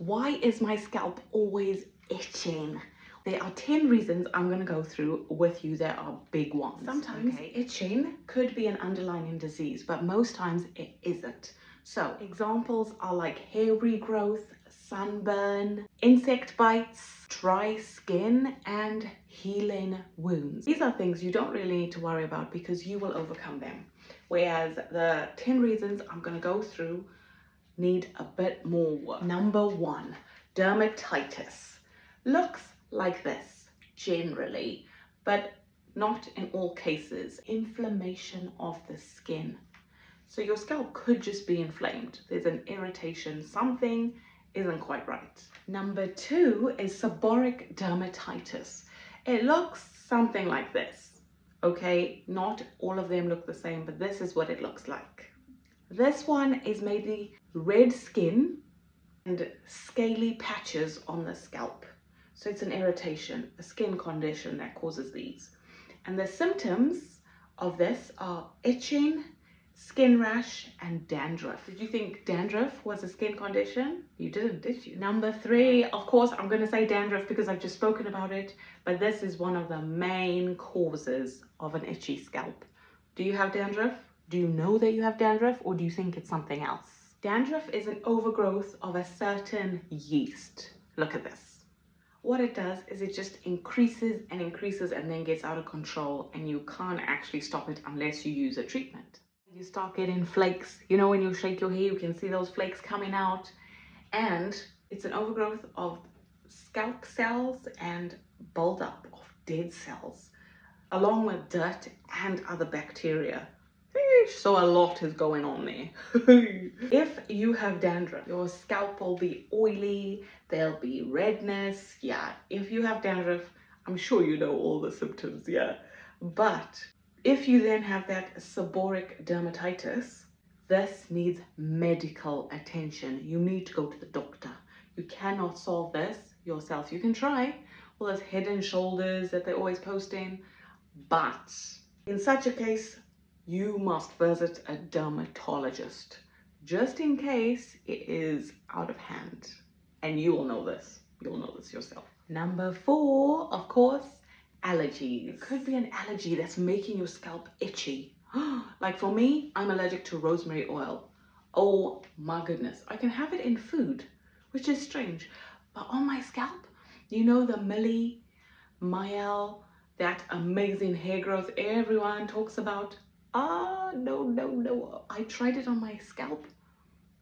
Why is my scalp always itching? There are 10 reasons I'm going to go through with you. There are big ones. Sometimes itching could be an underlying disease, but most times it isn't. So examples are like hair regrowth, sunburn, insect bites, dry skin, and healing wounds. These are things you don't really need to worry about because you will overcome them. Whereas the 10 reasons I'm going to go through need a bit more work. Number 1, dermatitis. Looks like this generally, but not in all cases. Inflammation of the skin. So your scalp could just be inflamed. There's an irritation, something isn't quite right. Number 2 is seborrheic dermatitis. It looks something like this. Okay, not all of them look the same, but this is what it looks like. This one is mainly red skin and scaly patches on the scalp. So it's an irritation, a skin condition that causes these. And the symptoms of this are itching, skin rash, and dandruff. Did you think dandruff was a skin condition? You didn't, did you? Number 3, of course, I'm going to say dandruff because I've just spoken about it, but this is one of the main causes of an itchy scalp. Do you have dandruff? Do you know that you have dandruff, or do you think it's something else? Dandruff is an overgrowth of a certain yeast. Look at this. What it does is it just increases and increases and then gets out of control, and you can't actually stop it unless you use a treatment. You start getting flakes. You know, when you shake your hair, you can see those flakes coming out, and it's an overgrowth of scalp cells and buildup of dead cells, along with dirt and other bacteria. So a lot is going on there. If you have dandruff, your scalp will be oily, there'll be redness. Yeah, if you have dandruff, I'm sure you know all the symptoms, yeah. But if you then have that seborrheic dermatitis, this needs medical attention. You need to go to the doctor. You cannot solve this yourself. You can try, well, there's Head and Shoulders that they're always posting, but in such a case, you must visit a dermatologist just in case it is out of hand. And you will know this. You'll know this yourself. Number 4, of course, allergies. It could be an allergy that's making your scalp itchy. Like for me, I'm allergic to rosemary oil. Oh my goodness. I can have it in food, which is strange. But on my scalp, you know the Millie, Mielle, that amazing hair growth everyone talks about? No. I tried it on my scalp.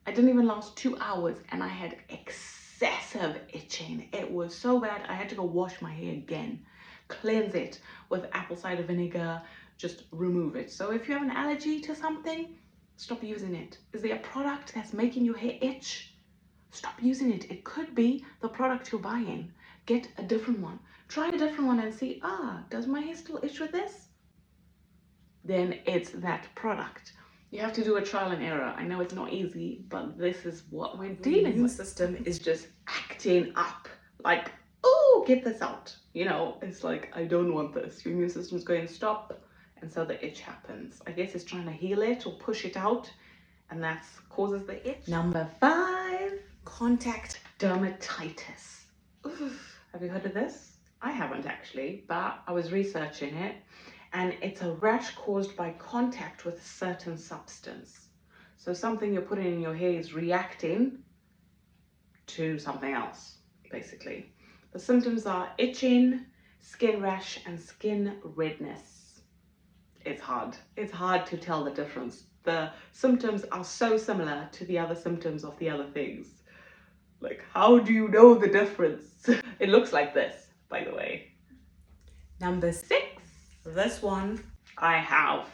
I didn't even last 2 hours and I had excessive itching. It was so bad I had to go wash my hair again, cleanse it with apple cider vinegar, just remove it. So if you have an allergy to something, stop using it. Is there a product that's making your hair itch? Stop using it. It could be the product you're buying. Get a different one. Try a different one and see, does my hair still itch with this? Then it's that product. You have to do a trial and error. I know it's not easy, but this is what we're dealing with. Your immune system is just acting up. Like, oh, get this out. You know, it's like, I don't want this. Your immune system's going to stop, and so the itch happens. I guess it's trying to heal it or push it out, and that causes the itch. Number 5, contact dermatitis. Oof. Have you heard of this? I haven't actually, but I was researching it. And it's a rash caused by contact with a certain substance. So something you're putting in your hair is reacting to something else, basically. The symptoms are itching, skin rash, and skin redness. It's hard. It's hard to tell the difference. The symptoms are so similar to the other symptoms of the other things. Like, how do you know the difference? It looks like this, by the way. Number 6. This one I have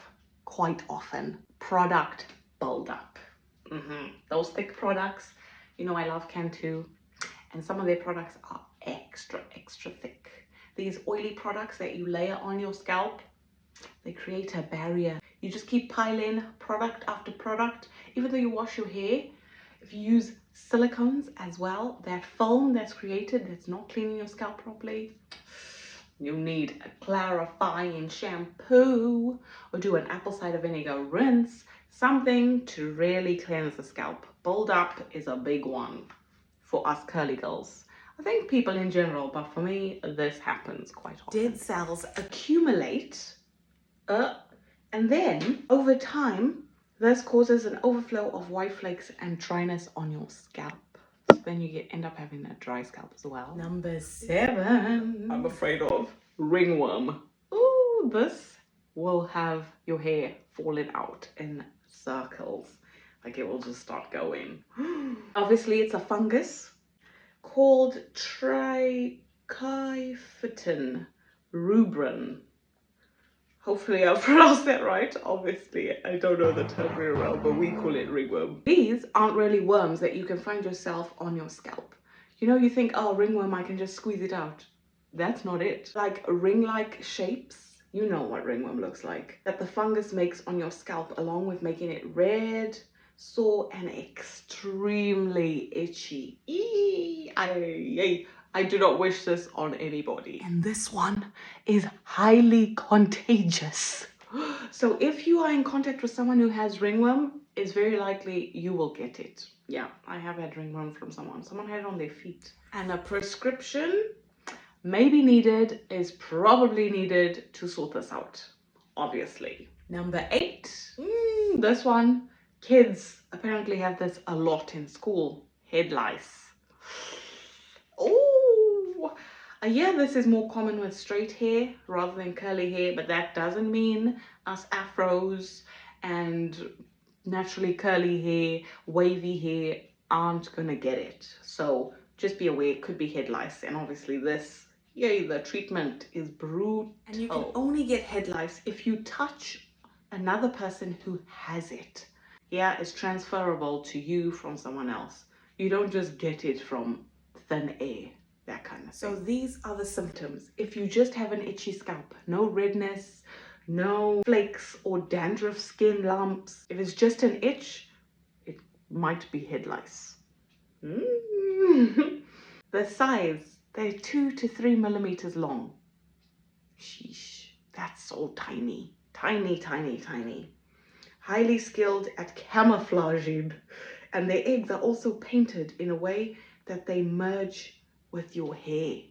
quite often. Product buildup. Those thick products, you know I love Cantu, and some of their products are extra thick. These oily products that you layer on your scalp, they create a barrier. You just keep piling product after product. Even though you wash your hair, if you use silicones as well, that foam that's created that's not cleaning your scalp properly, you need a clarifying shampoo or do an apple cider vinegar rinse, something to really cleanse the scalp. Buildup is a big one for us curly girls. I think people in general, but for me, this happens quite often. Dead cells accumulate, and then over time, this causes an overflow of white flakes and dryness on your scalp. So then you end up having a dry scalp as well. Number 7, I'm afraid of ringworm. Ooh, this will have your hair falling out in circles. Like it will just start going. Obviously, it's a fungus called Trichophyton rubrum. Hopefully I pronounced that right. Obviously, I don't know the term very well, but we call it ringworm. These aren't really worms that you can find yourself on your scalp. You know, you think, oh, ringworm, I can just squeeze it out. That's not it. Like ring-like shapes, you know what ringworm looks like, that the fungus makes on your scalp, along with making it red, sore, and extremely itchy. I do not wish this on anybody. And this one is highly contagious. So if you are in contact with someone who has ringworm, it's very likely you will get it. Yeah, I have had ringworm from someone. Someone had it on their feet. And a prescription may be needed, is probably needed to sort this out, obviously. Number 8, this one. Kids apparently have this a lot in school. Head lice. Oh, yeah, this is more common with straight hair rather than curly hair, but that doesn't mean us afros and naturally curly hair, wavy hair aren't gonna get it. So just be aware, it could be head lice, and obviously this, yay, the treatment is brutal. And you can only get head lice if you touch another person who has it. Yeah, it's transferable to you from someone else. You don't just get it from thin air, that kind of thing. So these are the symptoms. If you just have an itchy scalp, no redness, no flakes or dandruff skin lumps, if it's just an itch, it might be head lice. The size, they're 2 to 3 millimeters long. Sheesh, that's so tiny. Tiny, tiny, tiny. Highly skilled at camouflaging, and their eggs are also painted in a way that they merge with your hair.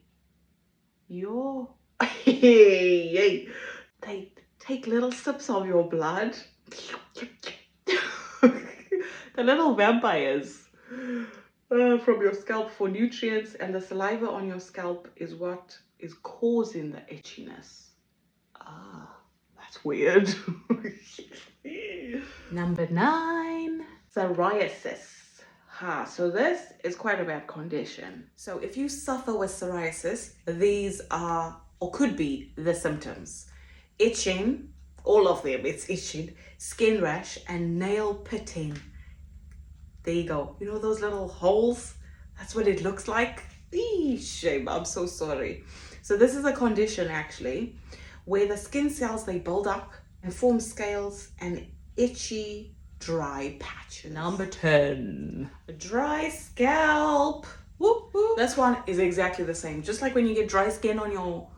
They take little sips of your blood. The little vampires from your scalp for nutrients, and the saliva on your scalp is what is causing the itchiness. That's weird. Number 9, psoriasis. So this is quite a bad condition. So if you suffer with psoriasis, these are, or could be, the symptoms. Itching, all of them, it's itching, skin rash, and nail pitting. There you go. You know those little holes? That's what it looks like. Shame, I'm so sorry. So this is a condition actually where the skin cells, they build up and form scales and itchy, dry patches. Number 10, dry scalp. Whoop, whoop. This one is exactly the same. Just like when you get dry skin on your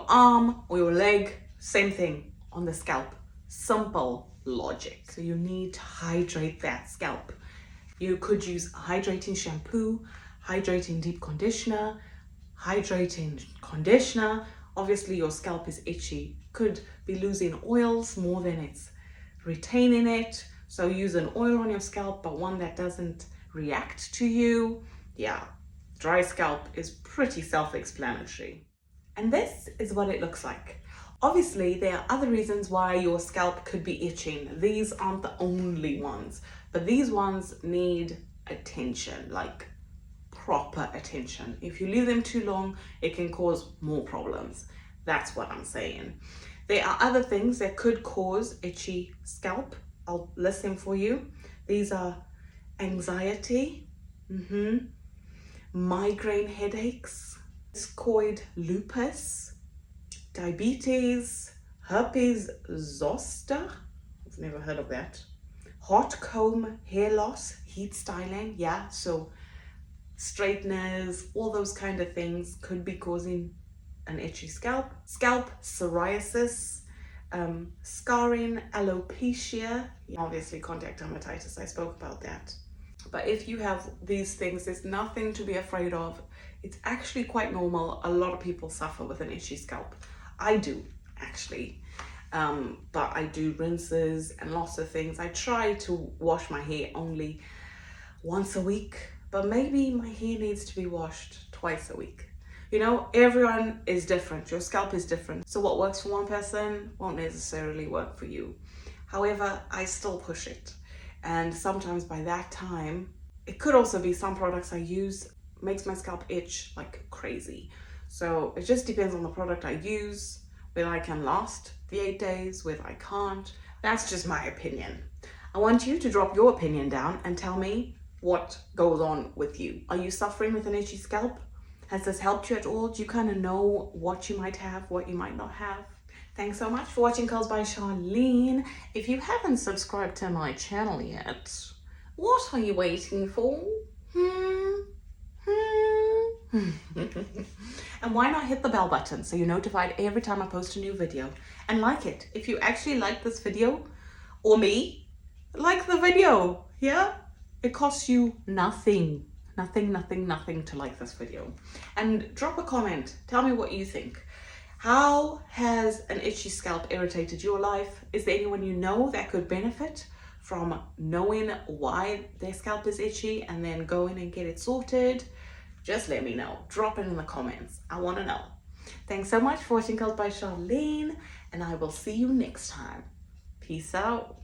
arm or your leg, same thing on the scalp. Simple logic. So you need to hydrate that scalp. You could use hydrating shampoo, hydrating deep conditioner, hydrating conditioner. Obviously your scalp is itchy. Could be losing oils more than it's retaining it. So use an oil on your scalp, but one that doesn't react to you. Yeah, dry scalp is pretty self-explanatory. And this is what it looks like. Obviously, there are other reasons why your scalp could be itching. These aren't the only ones, but these ones need attention, like proper attention. If you leave them too long, it can cause more problems. That's what I'm saying. There are other things that could cause itchy scalp. I'll list them for you. These are anxiety, migraine headaches, rheumatoid lupus, diabetes, herpes zoster, I've never heard of that, hot comb hair loss, heat styling, yeah, so straighteners, all those kind of things could be causing an itchy scalp. Scalp psoriasis, scarring, alopecia, obviously contact dermatitis, I spoke about that. But if you have these things, there's nothing to be afraid of. It's actually quite normal. A lot of people suffer with an itchy scalp. I do, actually. But I do rinses and lots of things. I try to wash my hair only once a week, but maybe my hair needs to be washed twice a week. You know, everyone is different. Your scalp is different. So what works for one person won't necessarily work for you. However, I still push it. And sometimes by that time, it could also be some products I use makes my scalp itch like crazy. So it just depends on the product I use, whether I can last the 8 days, whether I can't. That's just my opinion. I want you to drop your opinion down and tell me what goes on with you. Are you suffering with an itchy scalp? Has this helped you at all? Do you kind of know what you might have, what you might not have? Thanks so much for watching Curls by Sharlene. If you haven't subscribed to my channel yet, what are you waiting for? And why not hit the bell button so you're notified every time I post a new video? And like it. If you actually like this video, or me, like the video, yeah? It costs you nothing. Nothing to like this video. And drop a comment. Tell me what you think. How has an itchy scalp irritated your life? Is there anyone you know that could benefit from knowing why their scalp is itchy and then go in and get it sorted? Just let me know. Drop it in the comments. I want to know. Thanks so much for watching Curls by Sharlene, and I will see you next time. Peace out.